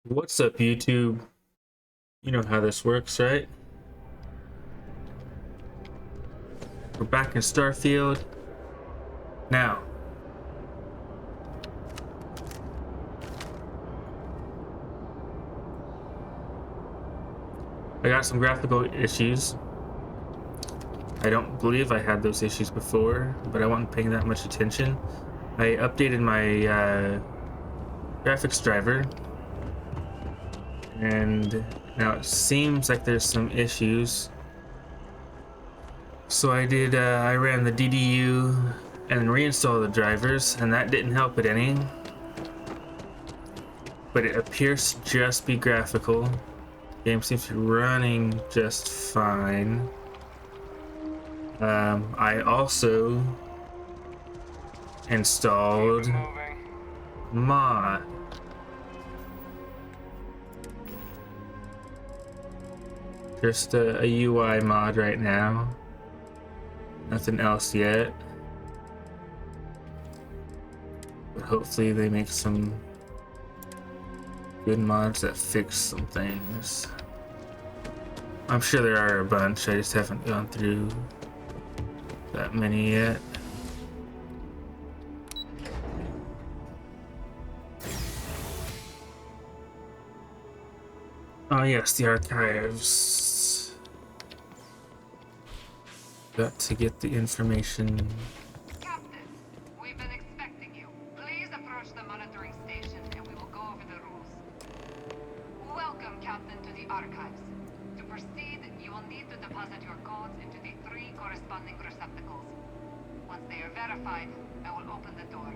What's up, YouTube? You know how this works, right? We're back in Starfield. Now, I got some graphical issues. I don't believe I had those issues before, but I wasn't paying that much attention. I updated my graphics driver, and now it seems like there's some issues. So I ran the DDU and reinstalled the drivers, and that didn't help it any. But it appears to just be graphical. Game seems to be running just fine. I also installed mod. Just a UI mod right now. Nothing else yet. But hopefully they make some good mods that fix some things. I'm sure there are a bunch, I just haven't gone through that many yet. Oh yes, the archives. Got to get the information. Captain, we've been expecting you. Please approach the monitoring station and we will go over the rules. Welcome, Captain, to the archives. To proceed, you will need to deposit your codes into the 3 corresponding receptacles. Once they are verified, I will open the door.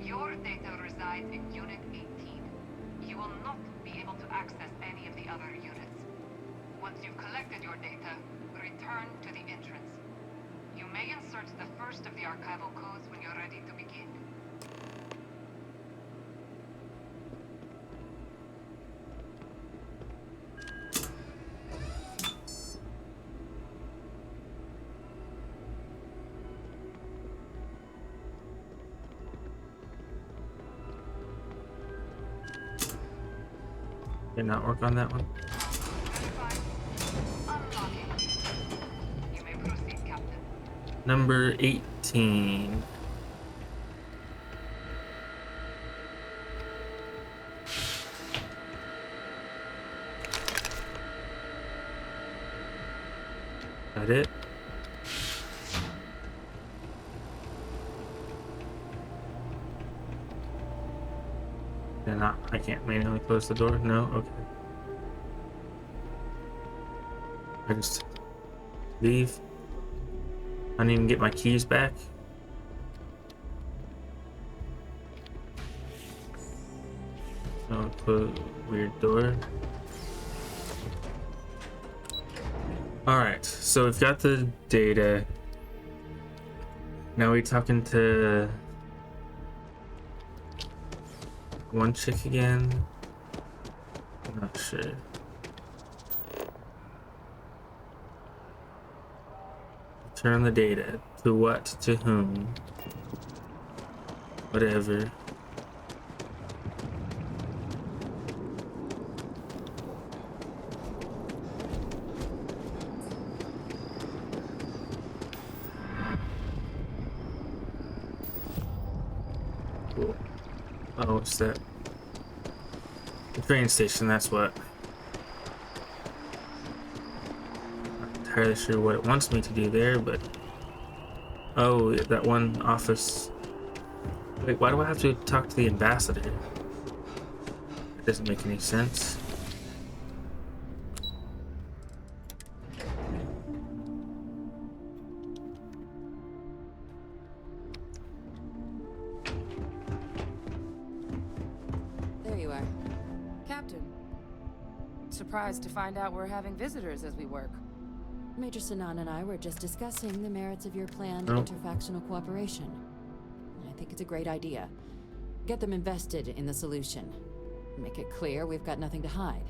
Your data resides in Unit 18. You will not be able to access any of the other units. Once you've collected your data, return to the entrance. You may insert the first of the archival codes when you're ready to begin. Did not work on that one. Unlocking. You may proceed, Captain. Number 18. That it? I can't manually close the door? No? Okay. I just leave. I didn't even get my keys back. Oh, close weird door. Alright, so we've got the data. Now we're talking to one chick again. I'm not sure. Return the data. To what? To whom? Whatever. Cool. Oh, what's that? The train station, that's what. Not entirely sure what it wants me to do there, but... Oh, that one office. Wait, why do I have to talk to the ambassador? That doesn't make any sense. There you are. Captain. Surprised to find out we're having visitors as we work. Major Sinan and I were just discussing the merits of your planned Oh. interfactional cooperation. I think it's a great idea. Get them invested in the solution. Make it clear we've got nothing to hide.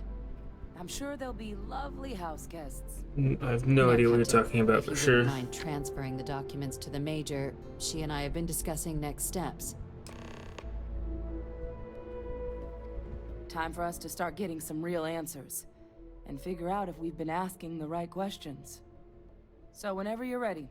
I'm sure they'll be lovely house guests. I have no idea what you're Captain, talking about, if but you sure. wouldn't mind transferring the documents to the Major, she and I have been discussing next steps. Time for us to start getting some real answers. And figure out if we've been asking the right questions. So whenever you're ready.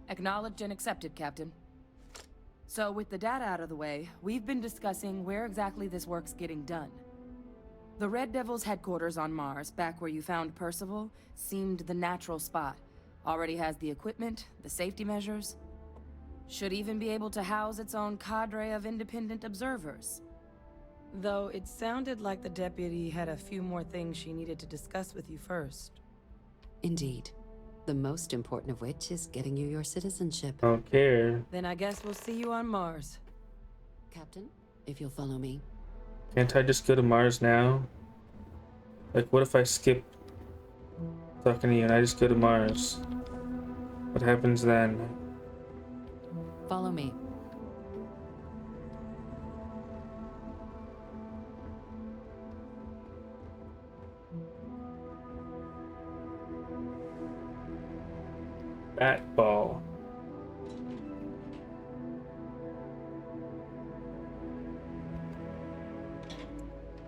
Acknowledged and accepted, Captain. So with the data out of the way, we've been discussing where exactly this work's getting done. The Red Devil's headquarters on Mars, back where you found Percival, seemed the natural spot. Already has the equipment, the safety measures. Should even be able to house its own cadre of independent observers. Though it sounded like the deputy had a few more things she needed to discuss with you first. Indeed. The most important of which is getting you your citizenship. Don't care. Then I guess we'll see you on Mars. Captain, if you'll follow me. Can't I just go to Mars now? Like, what if I skip talking to you and I just go to Mars? What happens then? Follow me. Bat ball.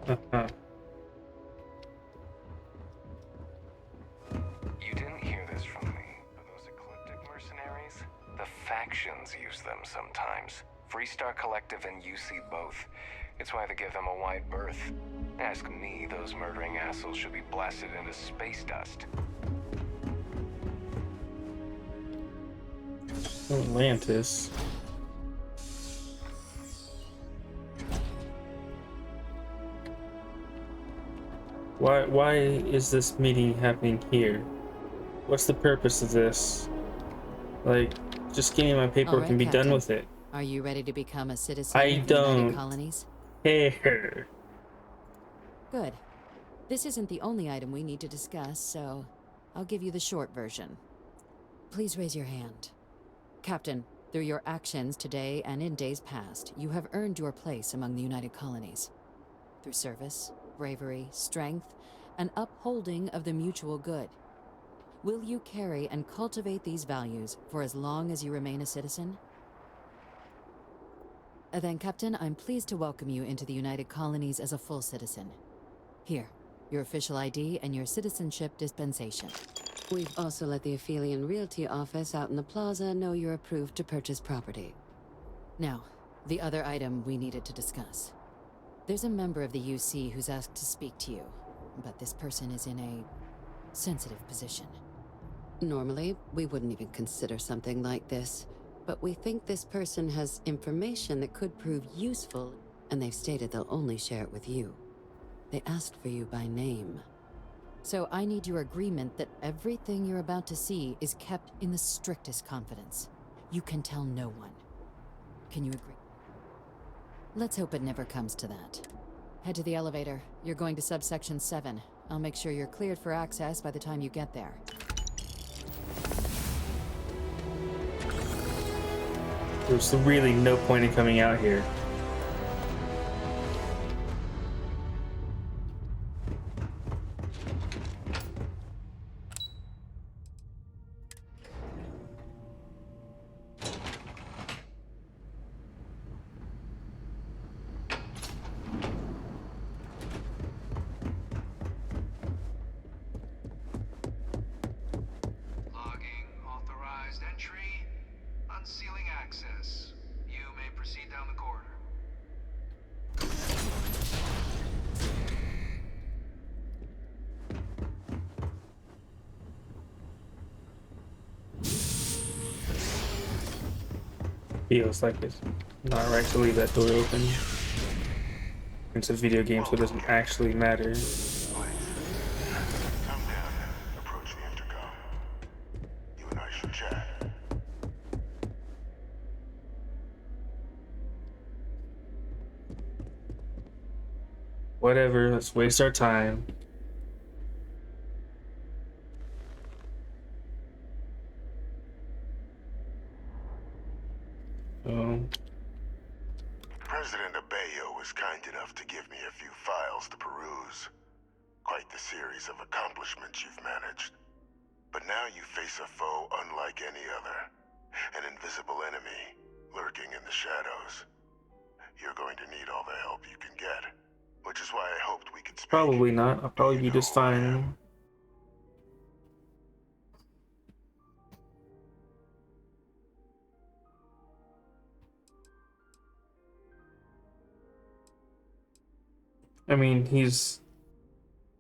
Uh-huh. You didn't hear this from me, but those ecliptic mercenaries? The factions use them sometimes. Freestar Collective and UC both. It's why they give them a wide berth. Ask me, those murdering assholes should be blasted into space dust. Atlantis. Why is this meeting happening here? What's the purpose of this? Like, just give me my paperwork All right, and be Captain. done with it. Are you ready to become a citizen I of the United don't Colonies? care. Good. This isn't the only item we need to discuss, so I'll give you the short version. Please raise your hand. Captain, through your actions today and in days past, you have earned your place among the United Colonies. Through service, bravery, strength, and upholding of the mutual good. Will you carry and cultivate these values for as long as you remain a citizen? Then, Captain, I'm pleased to welcome you into the United Colonies as a full citizen. Here, your official ID and your citizenship dispensation. We've also let the Aphelion Realty office out in the plaza know you're approved to purchase property. Now, the other item we needed to discuss. There's a member of the UC who's asked to speak to you, but this person is in a sensitive position. Normally, we wouldn't even consider something like this, but we think this person has information that could prove useful, and they've stated they'll only share it with you. They asked for you by name. So I need your agreement that everything you're about to see is kept in the strictest confidence. You can tell no one. Can you agree? Let's hope it never comes to that. Head to the elevator. You're going to subsection 7. I'll make sure you're cleared for access by the time you get there. There's really no point in coming out here. Logging authorized entry. Unsealing access. You may proceed down the corridor. Feels like it's not right to leave that door open. It's a video game, so it doesn't actually matter. Come down and approach the intercom. You and I should chat. Whatever, let's waste our time. President Abeyo was kind enough to give me a few files to peruse. Quite the series of accomplishments you've managed. But now you face a foe unlike any other. An invisible enemy, lurking in the shadows. You're going to need all the help you can get. Which is why I hoped we could speak. Probably not. I'll probably be just fine. I mean, he's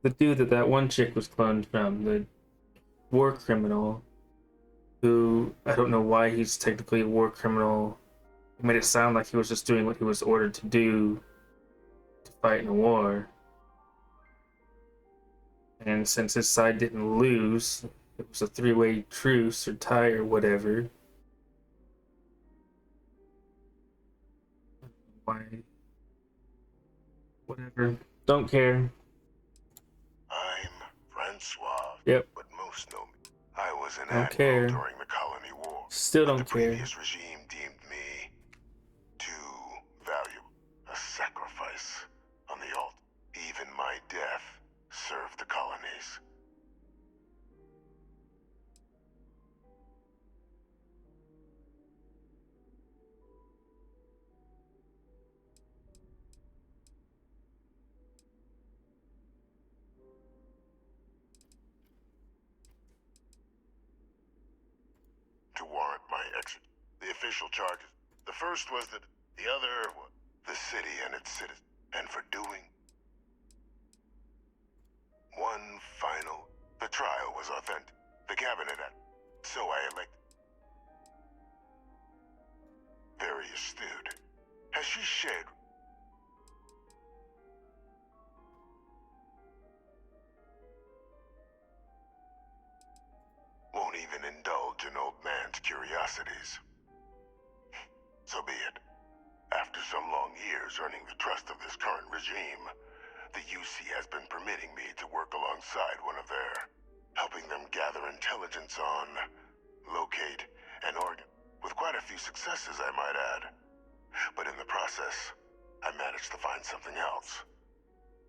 the dude that one chick was cloned from, the war criminal, who, I don't know why he's technically a war criminal. He made it sound like he was just doing what he was ordered to do to fight in a war. And since his side didn't lose, it was a three-way truce or tie or whatever. Why? Whatever. Don't care. I'm Francois. Yep. But most know me. I was an Don't admiral care. during the Colony War. Still but don't the care. previous regime deemed me too valuable. A sacrifice on the altar. Even my death served the colonies. To warrant my exit. The official charges. The first was that the other was the city and its citizens. And for doing one final. The trial was authentic. The cabinet act. So I elected. Very astute. Has she shared? Won't even indulge an old man's curiosities. So be it. After some long years earning the trust of this current regime, the UC has been permitting me to work alongside one of their, helping them gather intelligence on, locate, and organ, with quite a few successes, I might add. But in the process, I managed to find something else.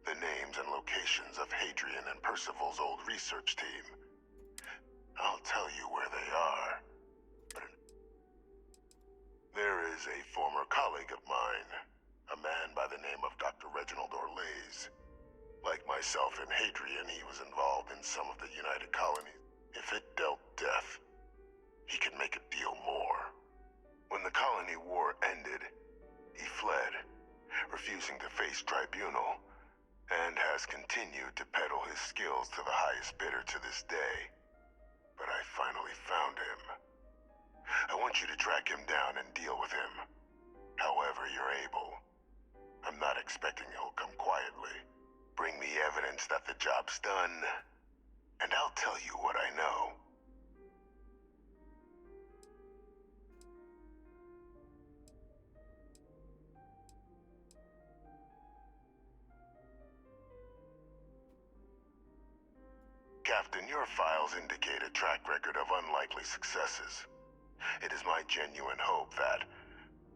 The names and locations of Hadrian and Percival's old research team. I'll tell you where they are. There is a former colleague of mine, a man by the name of Dr. Reginald Orlaise. Like myself and Hadrian, he was involved in some of the United Colonies. If it dealt death, he could make a deal more. When the colony war ended, he fled, refusing to face tribunal, and has continued to peddle his skills to the highest bidder to this day. But I finally found him. I want you to track him down and deal with him, however you're able. I'm not expecting he'll come quietly. Bring me evidence that the job's done, and I'll tell you what I know. Captain, your files indicate a track record of unlikely successes. It is my genuine hope that,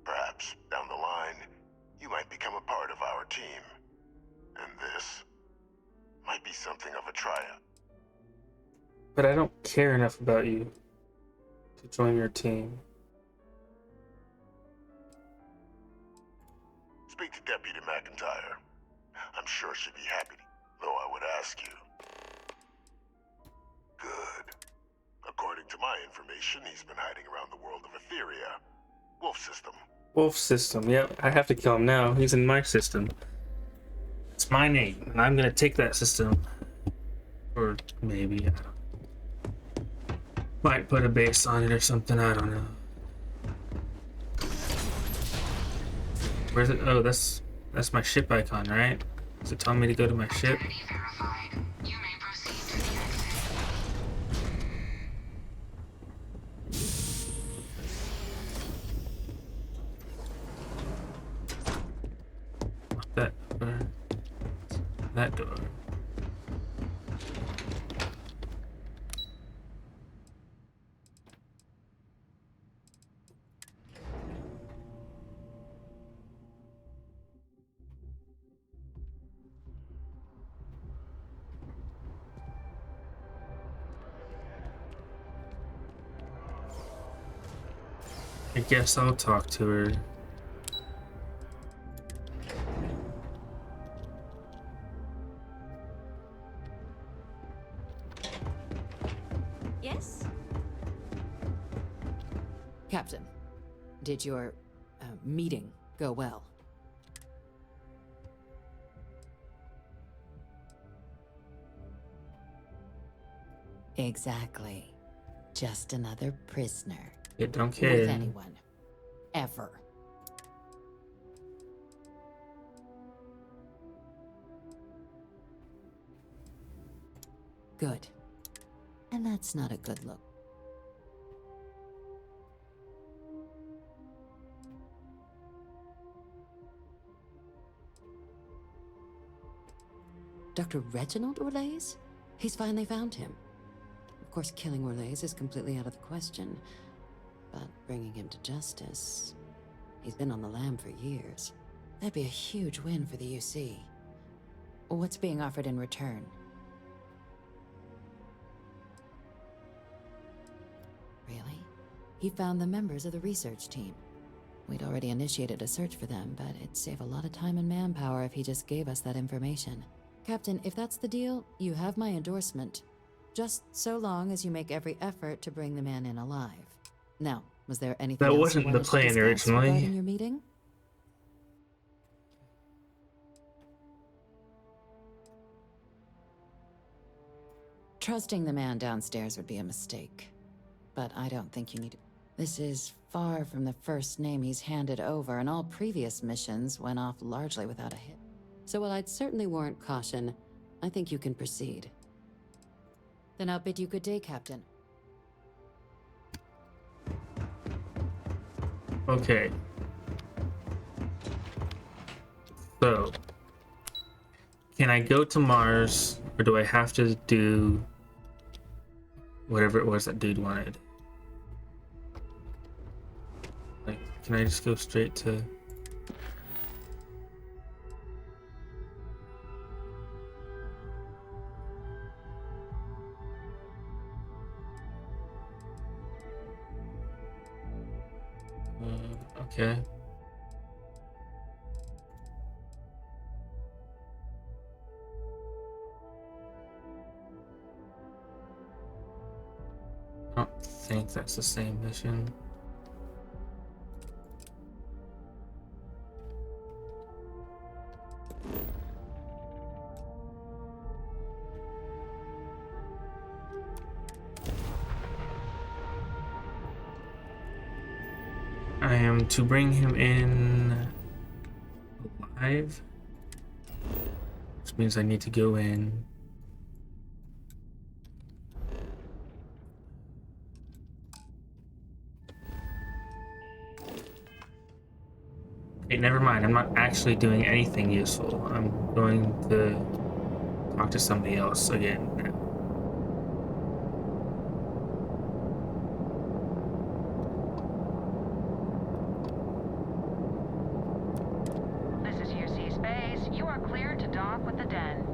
perhaps down the line, you might become a part of our team. And this might be something of a tryout. But I don't care enough about you to join your team. Speak to Deputy McIntyre. I'm sure she'd be happy, though I would ask you. Good. According to my information, he's been hiding around the world of Etheria. Wolf system. Wolf system, yep. I have to kill him now. He's in my system. It's my name, and I'm gonna take that system. Or maybe, I don't know. Might put a base on it or something, I don't know. Where's it? Oh, that's my ship icon, right? Is it telling me to go to my ship? Identity verified. You may proceed to the exit. Lock that door. That door. I guess I'll talk to her. Yes? Captain, did your meeting go well? Exactly. Just another prisoner. It don't With care. anyone. Ever. Good. And that's not a good look. Dr. Reginald Orlaise? He's finally found him. Of course, killing Orlaise is completely out of the question, but bringing him to justice... He's been on the lam for years. That'd be a huge win for the UC. What's being offered in return? Really? He found the members of the research team. We'd already initiated a search for them, but it'd save a lot of time and manpower if he just gave us that information. Captain, if that's the deal, you have my endorsement. Just so long as you make every effort to bring the man in alive. Now, was there anything That else wasn't you the wanted to plan discuss originally. regarding your meeting? Trusting the man downstairs would be a mistake. But I don't think you need to... This is far from the first name he's handed over, and all previous missions went off largely without a hit. So while I'd certainly warrant caution, I think you can proceed. Then I'll bid you good day, Captain. Okay. So, can I go to Mars, or do I have to do whatever it was that dude wanted? Like, can I just go straight to... okay. I don't think that's the same mission. I am to bring him in alive, which means I need to go in. Okay, never mind. I'm not actually doing anything useful. I'm going to talk to somebody else again now. This is UC Space. You are cleared to dock with the Den.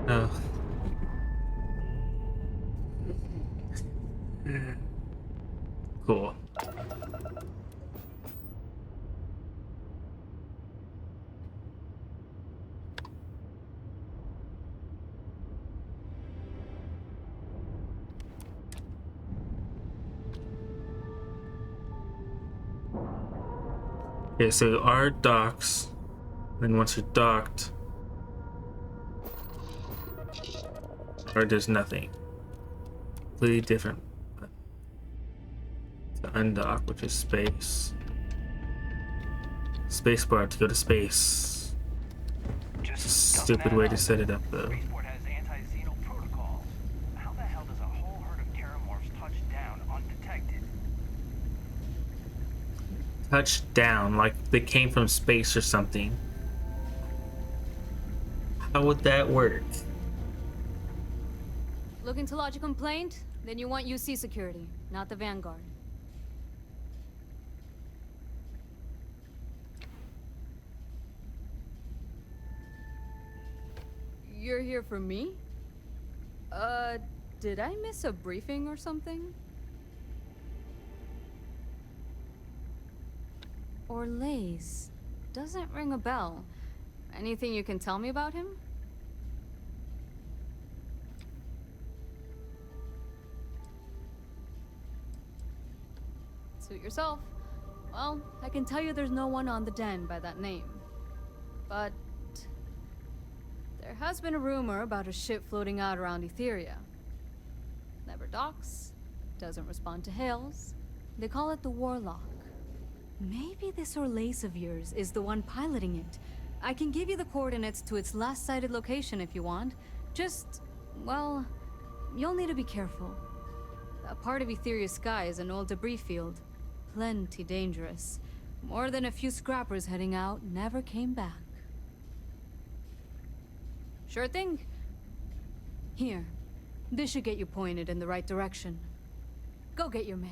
Oh. Cool. Okay, so our docks, then once you're docked, or there's nothing. Completely different. To undock, which is space. Spacebar to go to space. It's a stupid way to set it up, though. Spaceport has anti-xenal protocols. How the hell does a whole herd of terramorphs touch down undetected? touched down like they came from space or something. How would that work? Looking to lodge a complaint? Then you want UC security, not the Vanguard. You're here for me? Did I miss a briefing or something? Orlaise. Doesn't ring a bell. Anything you can tell me about him? Suit yourself. Well, I can tell you there's no one on the den by that name. But there has been a rumor about a ship floating out around Etheria. Never docks, doesn't respond to hails. They call it the Warlock. Maybe this Orlaise of yours is the one piloting it. I can give you the coordinates to its last sighted location if you want. Just, well, you'll need to be careful. That part of Etheria's sky is an old debris field. Plenty dangerous. More than a few scrappers heading out never came back. Sure thing. Here. This should get you pointed in the right direction. Go get your man.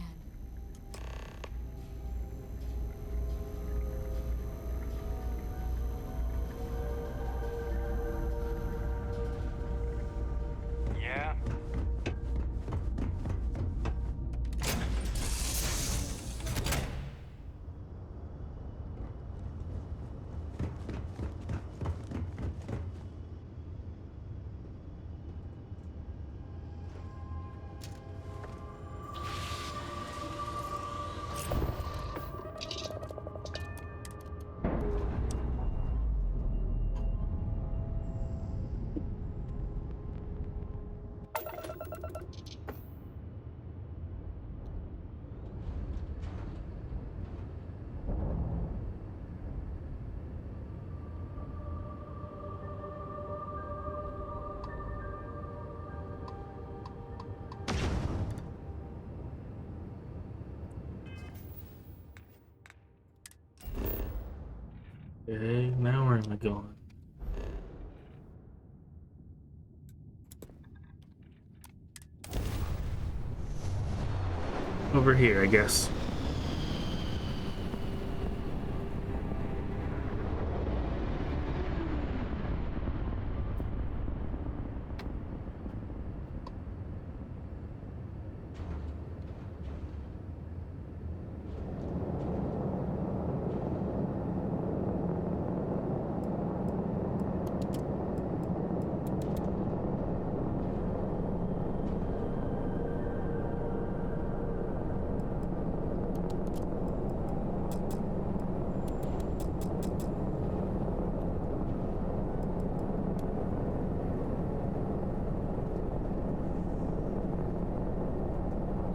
Yeah? Okay, now where am I going? Over here, I guess.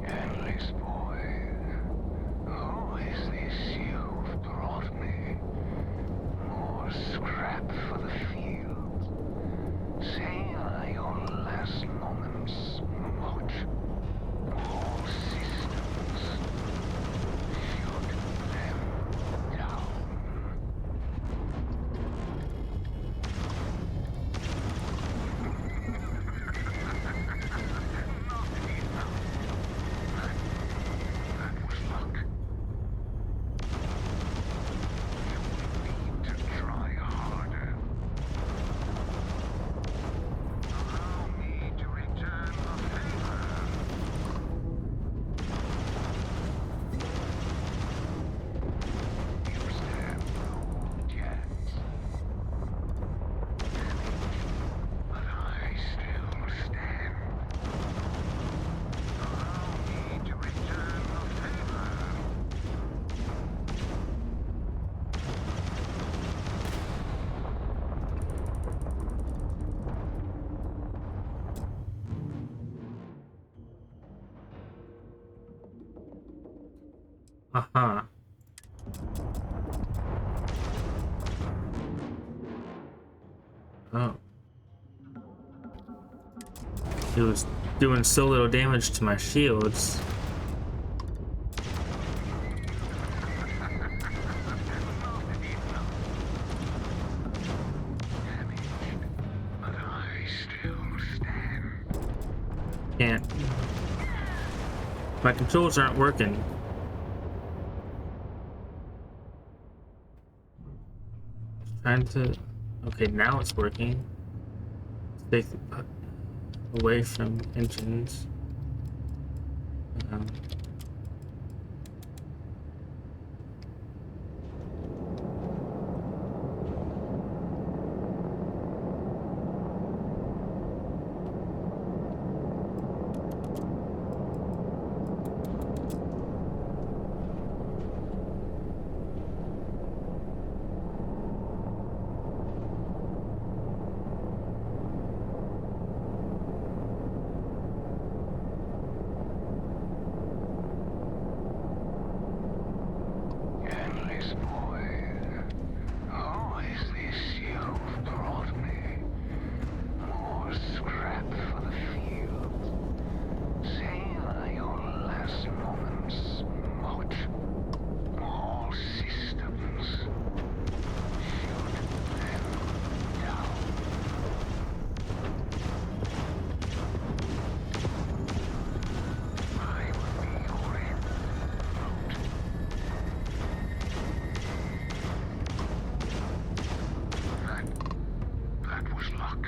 Endless boy, who is this you've brought me? More scrap for the field. Say your last moments, what? All systems shoot them down. To try harder. Allow me to return the favor. You stand no chance. But I still stand. Allow me to return the favor. Uh-huh. Oh. It was doing so little damage to my shields. Can't. My controls aren't working. Trying to. Okay, now it's working. Stay away from engines. Um, Endless void. Oh, is this you've brought me? More scrap for the field. Savor your last moments, Mott. All systems. Shoot them down. I will be your end, Mott. That was luck.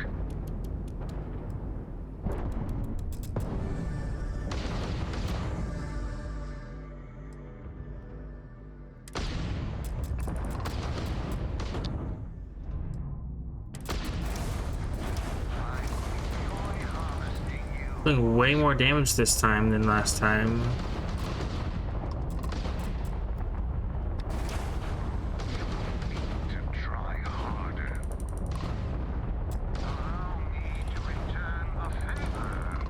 doing way more damage this time than last time. To try harder. Allow me to return a favor.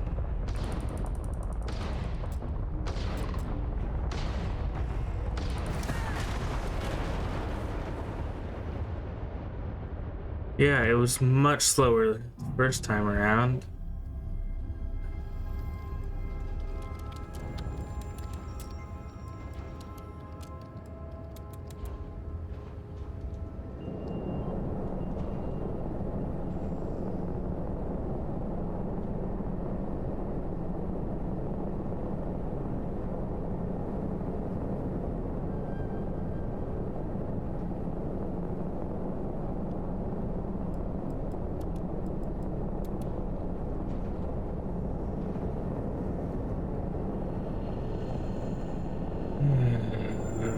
Yeah, it was much slower the first time around.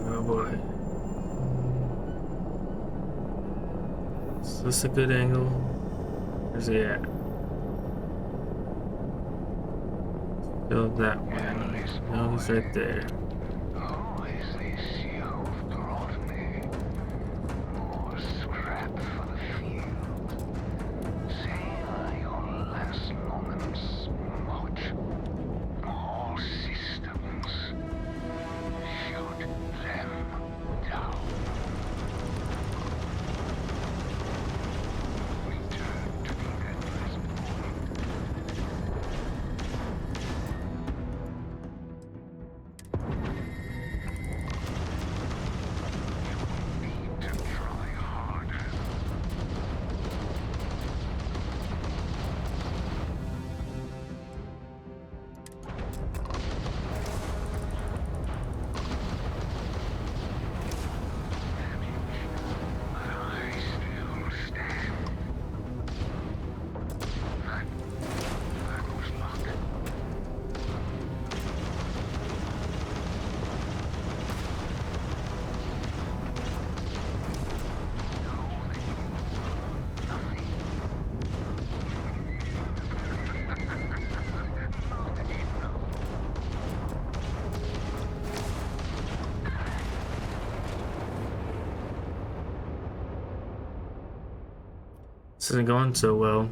Oh boy. Is this a good angle? Where's he at? Still that one. No, he's right there. Oh, is this you've brought me? More scrap for the field. Savor your last moments, Mott. All systems. Shoot them down. Return to the endless void. Need to try harder. But I still stand. That was luck. This isn't going so well.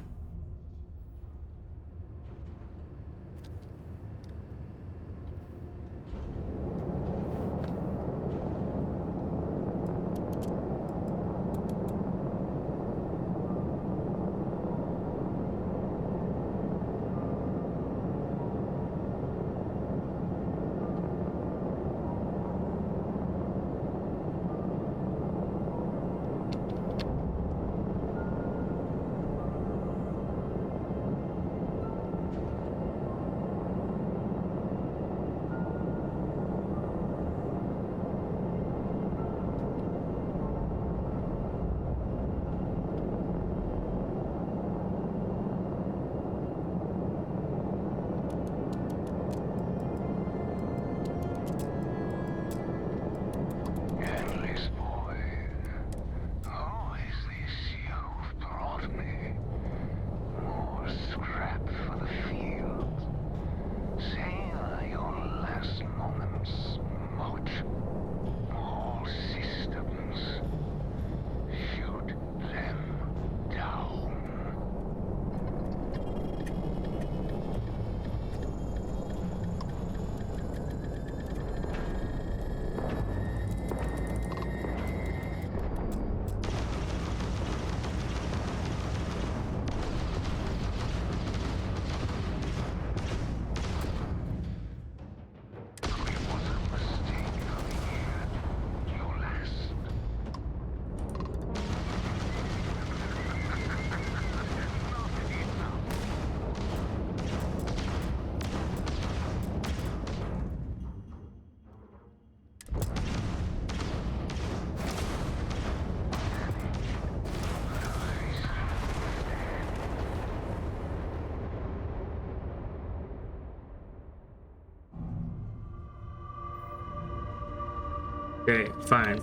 Okay, fine.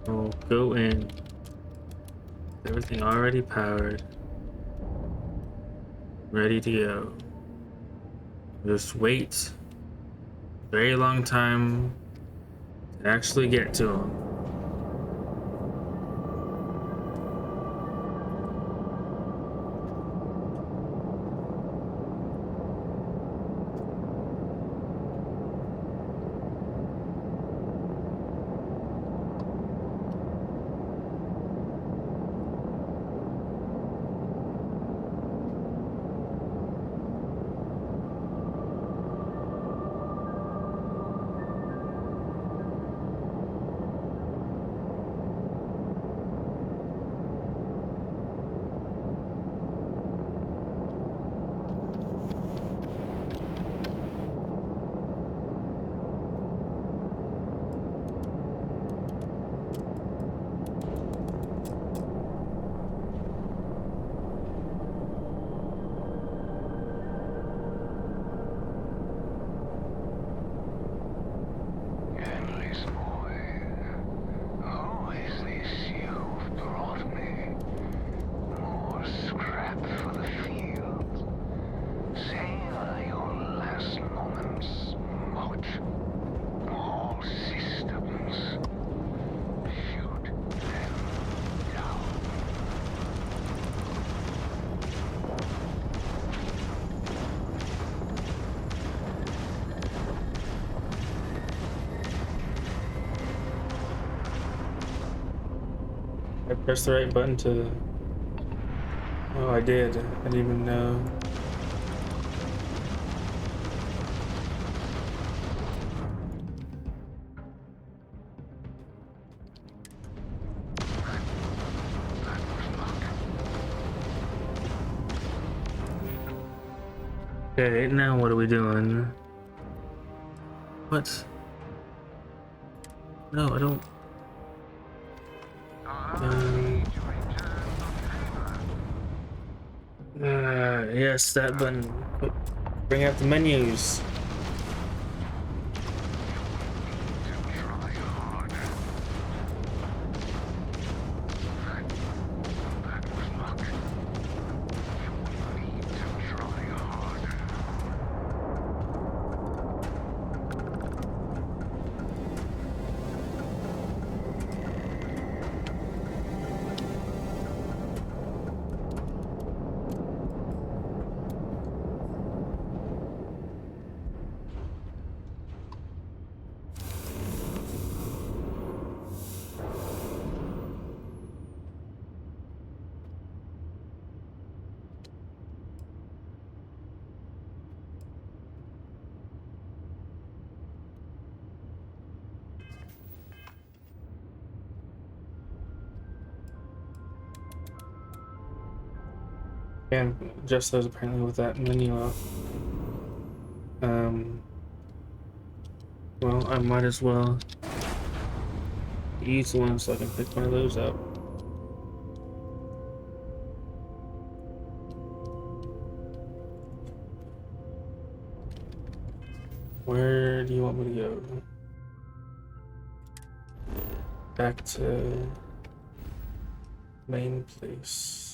We'll go in. Everything already powered. Ready to go. Just wait a very long time to actually get to them. Endless boy, who is this you've brought me? More scrap for the field. Savor your last moments, Moat. All systems. Shoot them down. I pressed the right button to. Oh, I did. I didn't even know. Okay, now what are we doing? What? No, I don't. Yes, that button. Bring out the menus. And just those apparently with that menu off. Well, I might as well use one so I can pick one of those up. Where do you want me to go? Back to main place.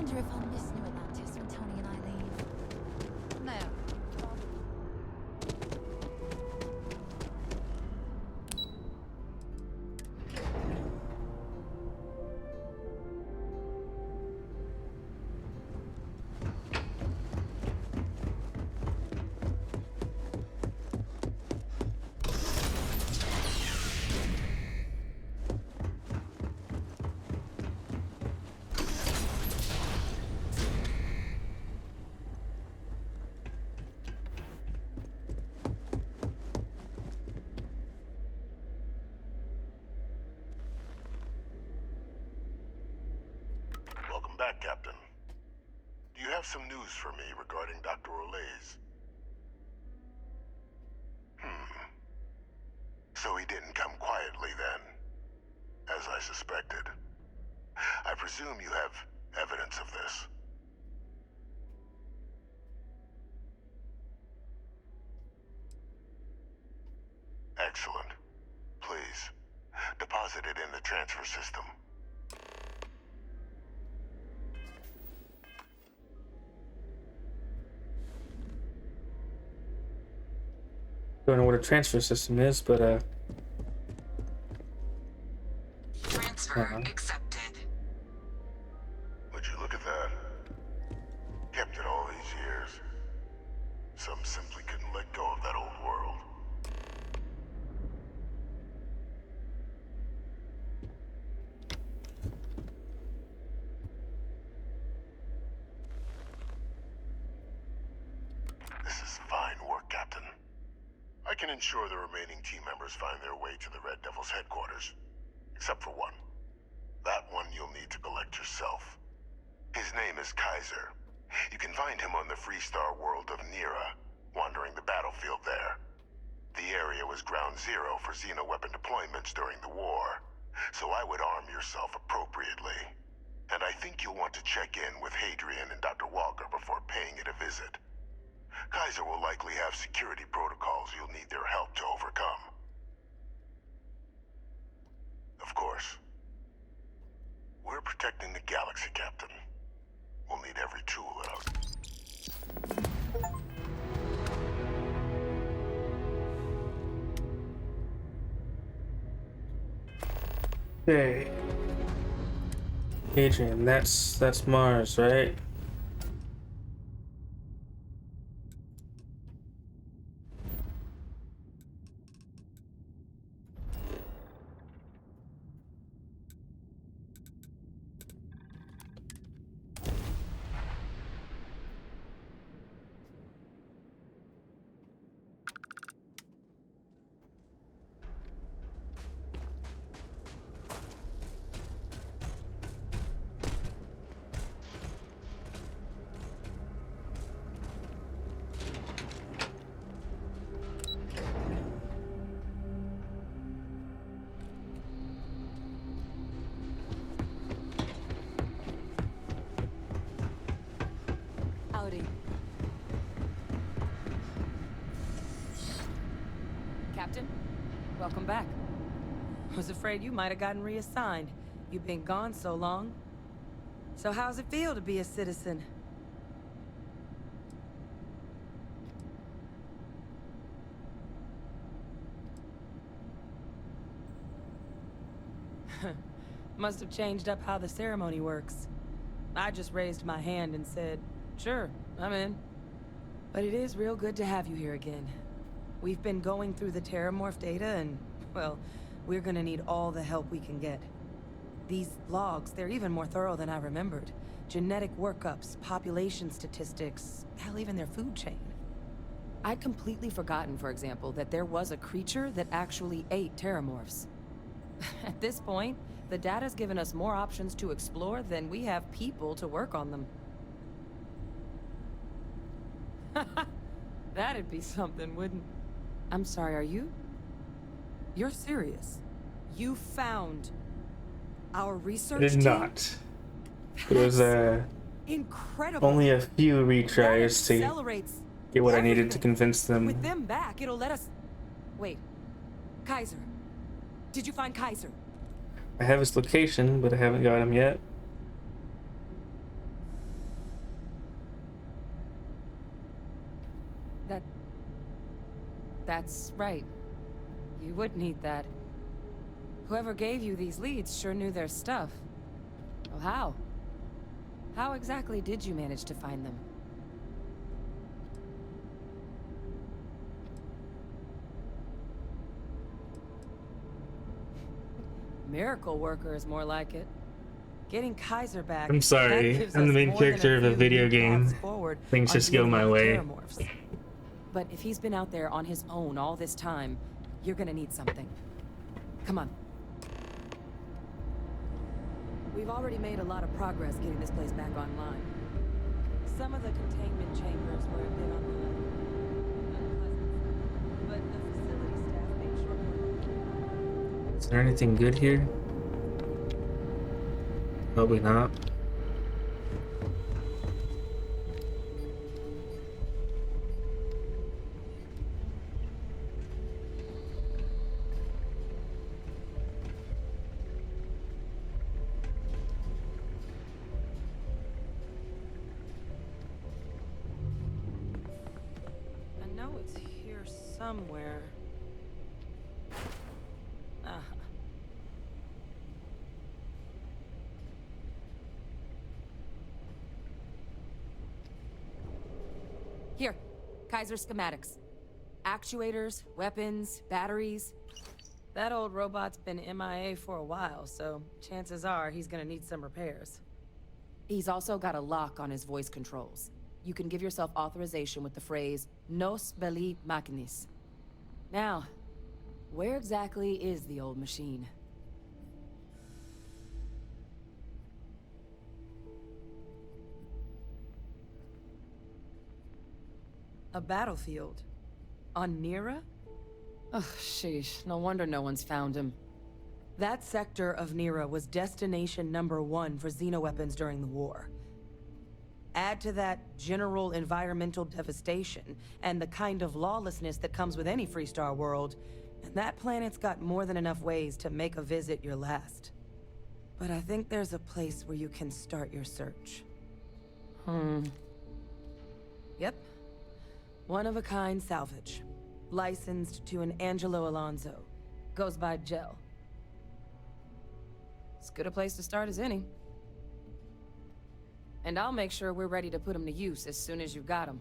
wonder if I'll miss New Atlantis when Tony and I leave. No. Welcome back, Captain. Do you have some news for me regarding Dr. Olays? So he didn't come quietly then, as I suspected. I presume you have evidence of this. Excellent. Please, deposit it in the transfer system. Don't know what a transfer system is, but Transfer accepted. Would you look at that? Kept it all these years. Some simply couldn't let go of that old world. This is fine work, Captain. I can ensure the remaining team members find their way to the Red Devil's headquarters. Except for one. That one you'll need to collect yourself. His name is Kaiser. You can find him on the Freestar world of Nira, wandering the battlefield there. The area was ground zero for xeno-weapon deployments during the war, so I would arm yourself appropriately. And I think you'll want to check in with Hadrian and Dr. Walker before paying it a visit. Kaiser will likely have security protocols you'll need their help to overcome. Of course, we're protecting the galaxy, Captain. We'll need every tool at our... okay. Adrian, that's Mars, right? Howdy. Captain, welcome back. Was afraid you might have gotten reassigned. You've been gone so long. So how's it feel to be a citizen? Must have changed up how the ceremony works. I just raised my hand and said, sure, I'm in. But it is real good to have you here again. We've been going through the Terramorph data and, well, we're gonna need all the help we can get. These logs, they're even more thorough than I remembered. Genetic workups, population statistics, hell, even their food chain. I'd completely forgotten, for example, that there was a creature that actually ate Terramorphs. At this point, the data's given us more options to explore than we have people to work on them. That'd be something, wouldn't... I'm sorry, are you? You're serious? You found our research I did team? not. It was Incredible. only a few retries to Accelerates get what I needed to everything. convince them. With them back, it'll let us... Wait. Kaiser. Did you find Kaiser? I have his location, but I haven't got him yet. That's right. You would need that. Whoever gave you these leads sure knew their stuff. Oh, how? How exactly did you manage to find them? Miracle worker is more like it. Getting Kaiser back. I'm sorry, I'm the main character of a video game. Things just go my way. But if he's been out there on his own all this time, you're gonna need something. Come on. We've already made a lot of progress getting this place back online. Some of the containment chambers were a bit unpleasant, but the facility staff made short work. Is there anything good here? Probably not. I know it's here somewhere. Ah. Here, Kaiser schematics. Actuators, weapons, batteries. That old robot's been MIA for a while, so chances are he's gonna need some repairs. He's also got a lock on his voice controls. You can give yourself authorization with the phrase, Nos belli machinis. Now, where exactly is the old machine? A battlefield? On Nira? Ugh, sheesh. No wonder no one's found him. That sector of Nira was destination #1 for xenoweapons during the war. Add to that general environmental devastation and the kind of lawlessness that comes with any Freestar world, and that planet's got more than enough ways to make a visit your last. But I think there's a place where you can start your search. Yep. One-of-a-kind salvage. Licensed to an Angelo Alonso. Goes by Gel. As good a place to start as any. And I'll make sure we're ready to put him to use as soon as you've got him.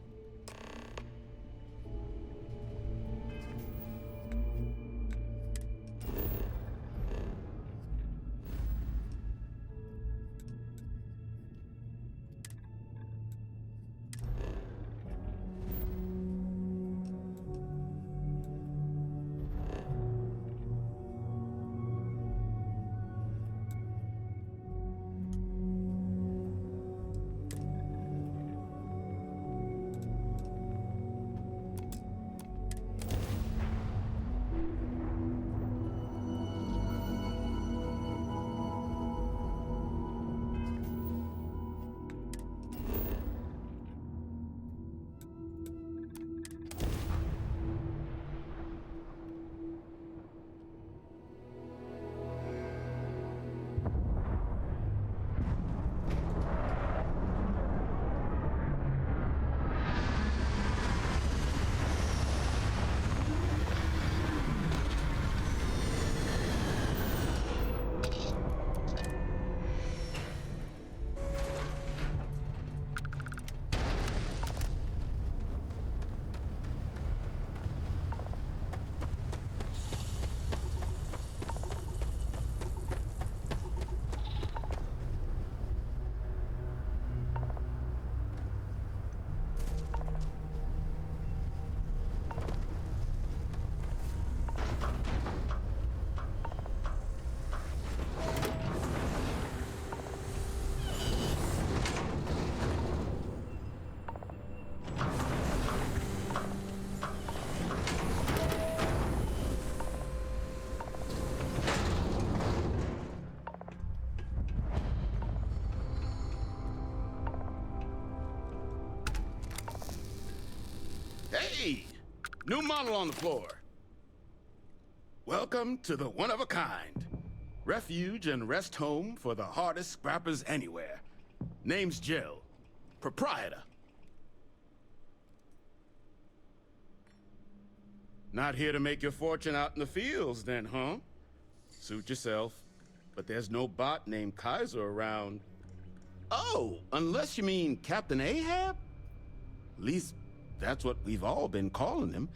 Hey! New model on the floor. Welcome to the one-of-a-kind. Refuge and rest home for the hardest scrappers anywhere. Name's Jill. Proprietor. Not here to make your fortune out in the fields, then, huh? Suit yourself. But there's no bot named Kaiser around. Oh, unless you mean Captain Ahab? At least that's what we've all been calling him.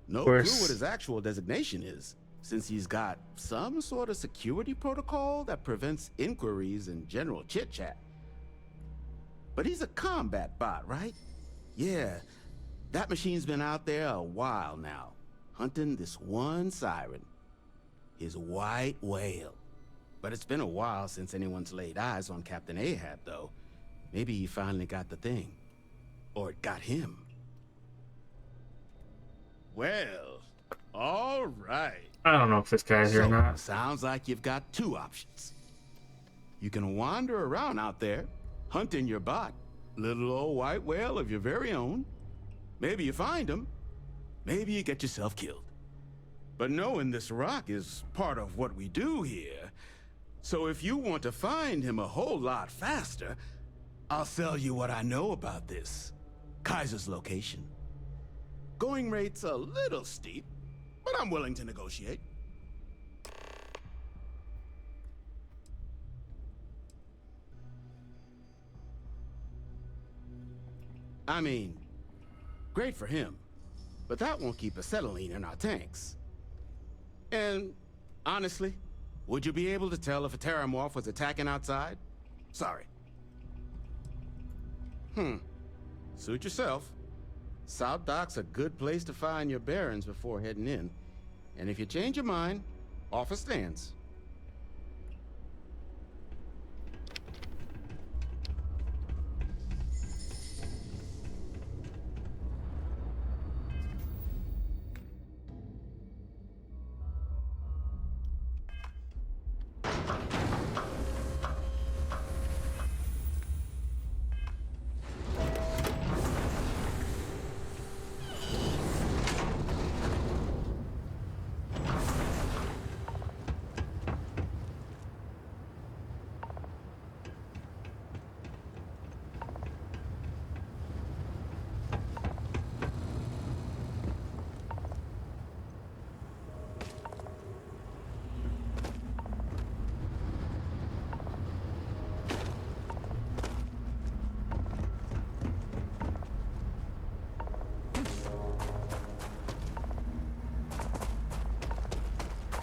No clue what his actual designation is, since he's got some sort of security protocol that prevents inquiries and general chit-chat. But he's a combat bot, right? Yeah, that machine's been out there a while now, hunting this one siren, his white whale. But it's been a while since anyone's laid eyes on Captain Ahab, though. Maybe he finally got the thing. Or it got him. Well, all right. I don't know if this guy's here or not. Sounds like you've got two options. You can wander around out there, hunting your bot, little old white whale of your very own. Maybe you find him. Maybe you get yourself killed. But knowing this rock is part of what we do here. So if you want to find him a whole lot faster, I'll sell you what I know about this. Kaiser's location. Going rate's a little steep, but I'm willing to negotiate. I mean, great for him, but that won't keep acetylene in our tanks. And honestly, would you be able to tell if a terramorph was attacking outside? Sorry. Suit yourself. South Dock's a good place to find your bearings before heading in. And if you change your mind, offer stands.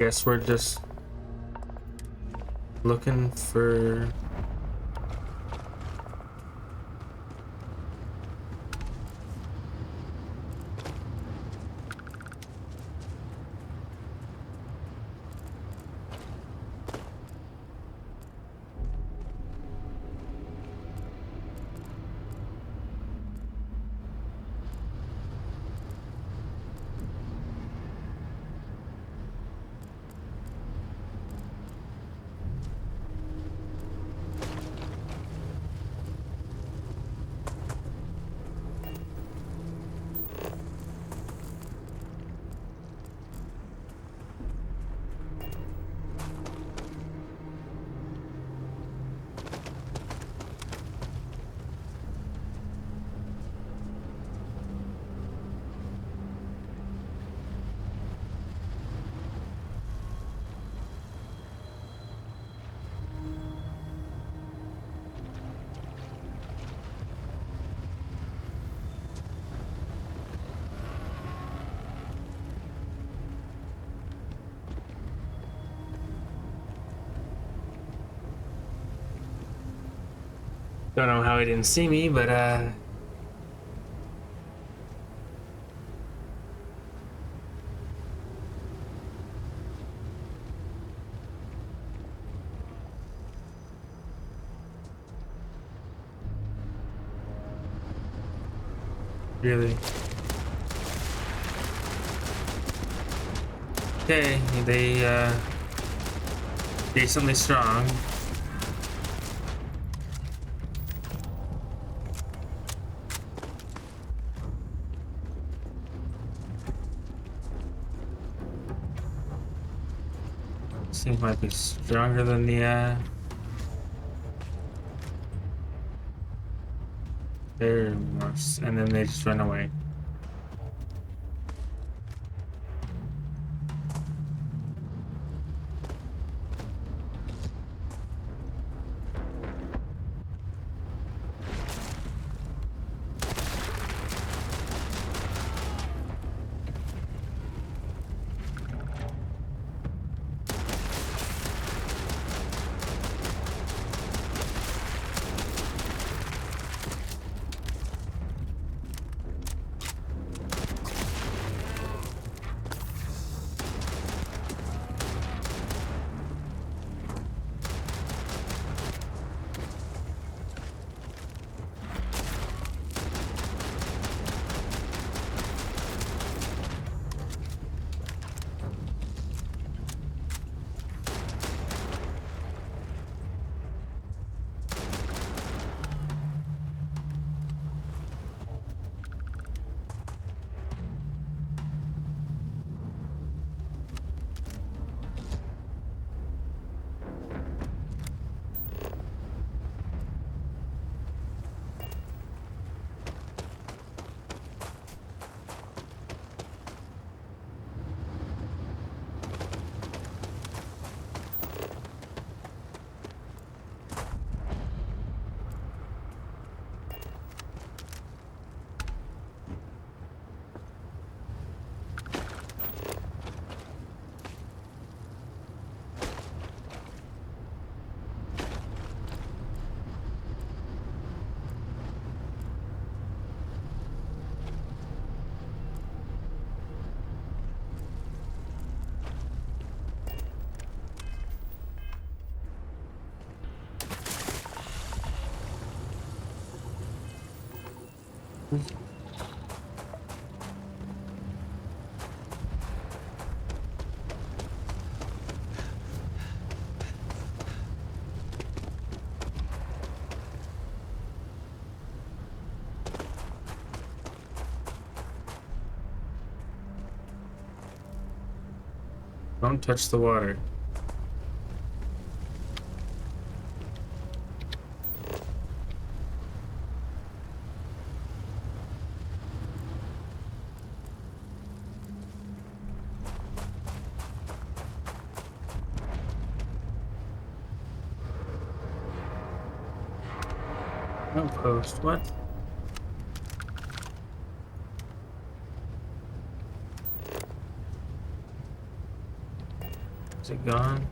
Guess we're just looking for don't know how he didn't see me, but really. Okay, they decently strong. These might be stronger than the and then they just run away. Don't touch the water. No post. What? Is it gone?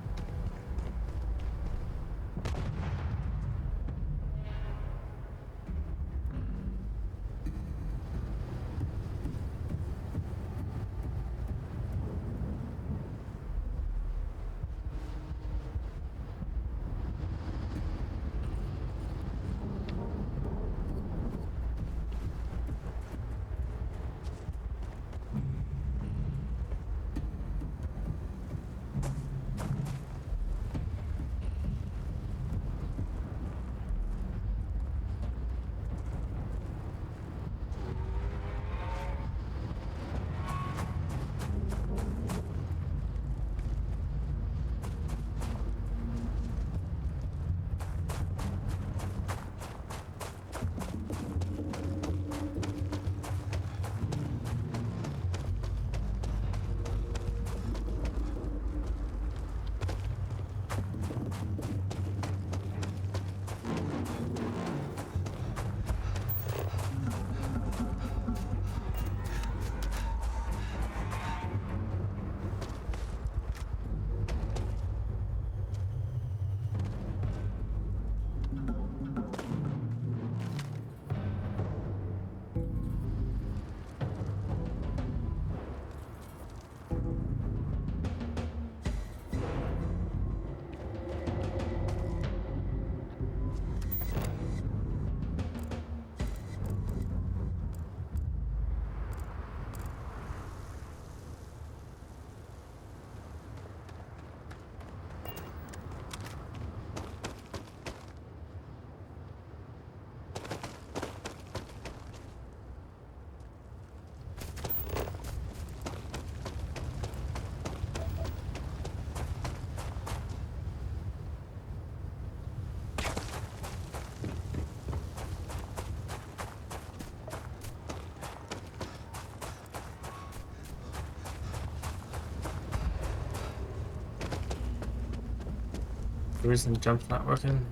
The reason the jump's not working.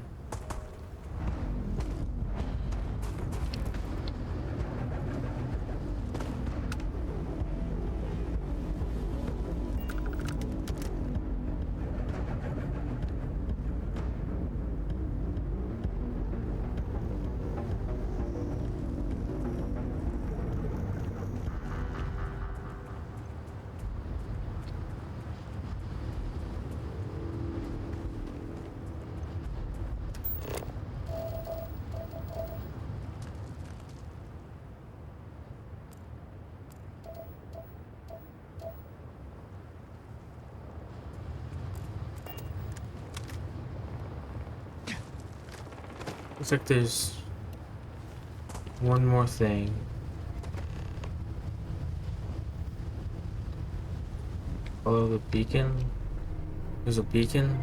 Looks like there's one more thing. Follow the beacon. There's a beacon.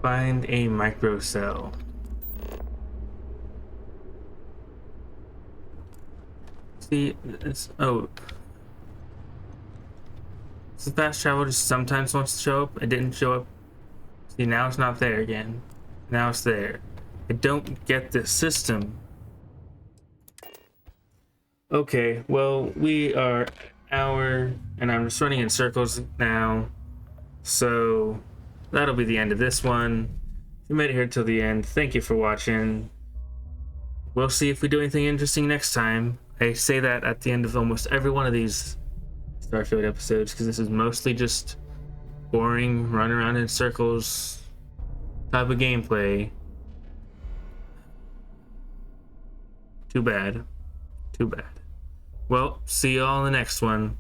Find a microcell. See, it's so fast travel just sometimes wants to show up. It didn't show up. See, now it's not there again. Now it's there. I don't get this system. Okay, well, we are an hour, and I'm just running in circles now. So that'll be the end of this one. If you made it here till the end, thank you for watching. We'll see if we do anything interesting next time. I say that at the end of almost every one of these Starfield episodes, because this is mostly just boring, run around in circles type of gameplay. Too bad. Too bad. Well, see y'all in the next one.